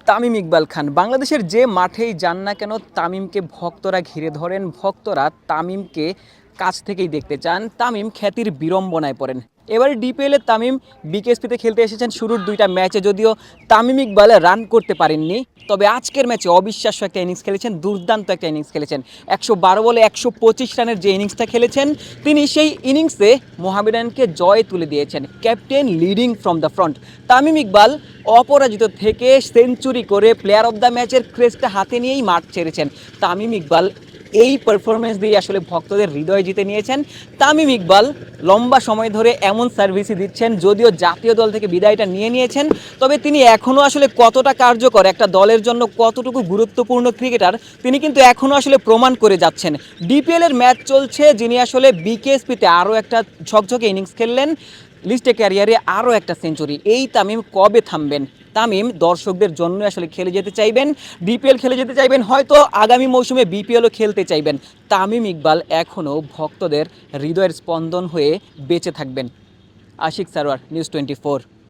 তামিম ইকবাল খান বাংলাদেশের যে মাঠেই যান না কেন তামিমকে ভক্তরা ঘিরে ধরেন, ভক্তরা তামিমকে কাছ থেকেই দেখতে চান। তামিম খ্যাতির বিড়ম্বনায় পড়েন। এবারে ডিপিএলে তামিম বিকেএসপিতে খেলতে এসেছেন শুরুর দুইটা ম্যাচে, যদিও তামিম ইকবাল রান করতে পারেননি, তবে আজকের ম্যাচে অবিশ্বাস্য একটা ইনিংস খেলেছেন, দুর্দান্ত একটা ইনিংস খেলেছেন। 112 বলে 125 রানের যে ইনিংসটা খেলেছেন, তিনি সেই ইনিংসে মোহামেডানকে জয় তুলে দিয়েছেন। Captain leading from the front. Tamim Iqbal অপরাজিত থেকে সেঞ্চুরি করে প্লেয়ার অফ দ্য ম্যাচের ক্রেস্টটা হাতে নিয়েই মাঠ ছেড়েছেন। তামিম ইকবাল এই পারফরমেন্স দিয়ে আসলে ভক্তদের হৃদয় জিতে নিয়েছেন। তামিম ইকবাল লম্বা সময় ধরে এমন সার্ভিসই দিচ্ছেন, যদিও জাতীয় দল থেকে বিদায়টা নিয়ে নিয়েছেন, তবে তিনি এখনও আসলে কতটা কার্যকর, একটা দলের জন্য কতটুকু গুরুত্বপূর্ণ ক্রিকেটার, তিনি কিন্তু এখনও আসলে প্রমাণ করে যাচ্ছেন। ডিপিএলের ম্যাচ চলছে, যিনি আসলে বিকেএসপিতে আরও একটা ঝকঝকে ইনিংস খেললেন, লিস্টে ক্যারিয়ারে আরও একটা সেঞ্চুরি। এই তামিম কবে থামবেন? তামিম দর্শকদের জন্য আসলে খেলে যেতে চাইবেন, বিপিএল খেলে যেতে চাইবেন, হয়তো আগামী মৌসুমে বিপিএলও খেলতে চাইবেন। তামিম ইকবাল এখনও ভক্তদের হৃদয়ের স্পন্দন হয়ে বেঁচে থাকবেন। আশিক সারোয়ার, নিউজ 24।